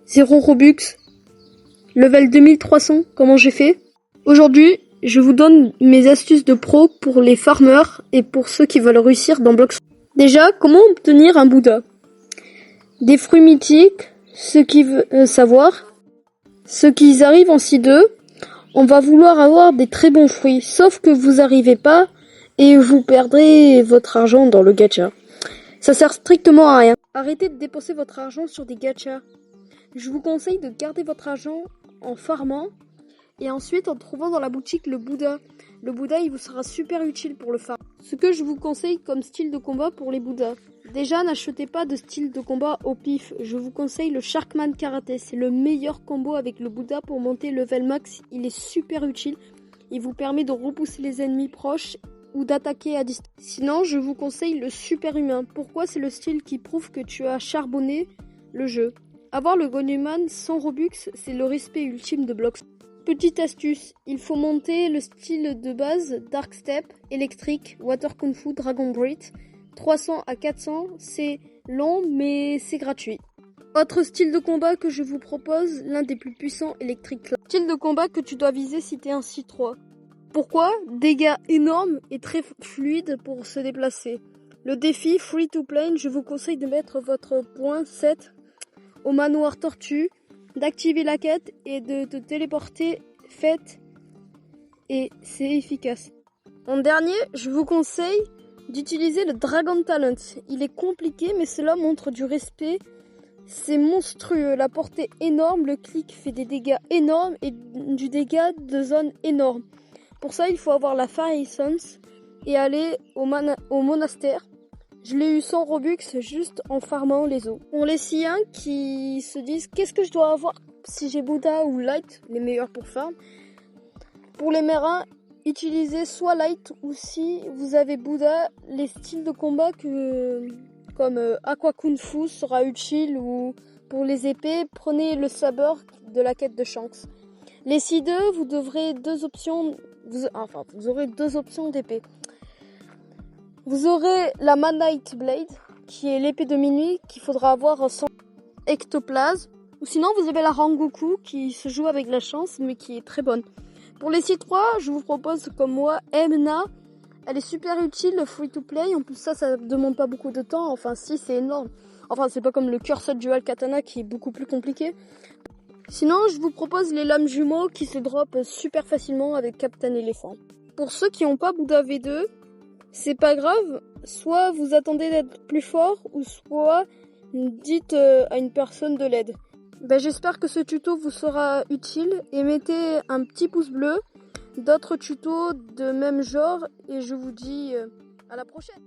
0 Robux, level 2300, comment j'ai fait? Aujourd'hui, je vous donne mes astuces de pro pour les farmers et pour ceux qui veulent réussir dans Blox. Déjà, comment obtenir un Bouddha? Des fruits mythiques, ceux qui veulent savoir, ceux qui arrivent en C2, on va vouloir avoir des très bons fruits, sauf que vous n'arrivez pas et vous perdrez votre argent dans le gacha. Ça sert strictement à rien. Arrêtez de dépenser votre argent sur des gachas. Je vous conseille de garder votre argent en farmant et ensuite en trouvant dans la boutique le Bouddha. Le Bouddha, il vous sera super utile pour le farm. Ce que je vous conseille comme style de combat pour les Bouddhas. Déjà, n'achetez pas de style de combat au pif. Je vous conseille le Sharkman Karaté. C'est le meilleur combo avec le Bouddha pour monter level max. Il est super utile. Il vous permet de repousser les ennemis proches ou d'attaquer à distance. Sinon, je vous conseille le super humain. Pourquoi? C'est le style qui prouve que tu as charbonné le jeu. Avoir le Gonuman sans Robux, c'est le respect ultime de Blox. Petite astuce, il faut monter le style de base Dark Step, électrique, Water Kung Fu, Dragon Grit. 300 à 400, c'est long mais c'est gratuit. Autre style de combat que je vous propose, l'un des plus puissants électriques. Style de combat que tu dois viser si t'es un C3. Pourquoi? Dégâts énormes et très fluides pour se déplacer. Le défi Free to Plane, je vous conseille de mettre votre point 7 au manoir tortue, d'activer la quête et de te téléporter faites et c'est efficace. En dernier, je vous conseille d'utiliser le Dragon Talent. Il est compliqué mais cela montre du respect. C'est monstrueux, la portée énorme, le clic fait des dégâts énormes et du dégât de zone énorme. Pour ça, il faut avoir la Fire Essence et aller au monastère. Je l'ai eu sans Robux, juste en farmant les os. Pour les Siens qui se disent qu'est-ce que je dois avoir si j'ai Bouddha ou Light, les meilleurs pour farm. Pour les marins, utilisez soit Light ou si vous avez Bouddha, les styles de combat comme Aqua Kung Fu sera utile ou pour les épées, prenez le sabre de la quête de Shanks. Les C2, vous aurez deux options d'épée. Vous aurez la Manite Blade, qui est l'épée de minuit qu'il faudra avoir sans ectoplasme. Ou sinon, vous avez la Rangoku, qui se joue avec la chance, mais qui est très bonne. Pour les C3, je vous propose comme moi, Emna. Elle est super utile, free to play. En plus, ça demande pas beaucoup de temps. Enfin, si, c'est énorme. Enfin, c'est pas comme le Cursed Dual Katana, qui est beaucoup plus compliqué. Sinon, je vous propose les lames jumeaux, qui se drop super facilement avec Captain Elephant. Pour ceux qui n'ont pas Bouddha V2, c'est pas grave, soit vous attendez d'être plus fort, ou soit dites à une personne de l'aide. J'espère que ce tuto vous sera utile et mettez un petit pouce bleu, d'autres tutos de même genre et je vous dis à la prochaine.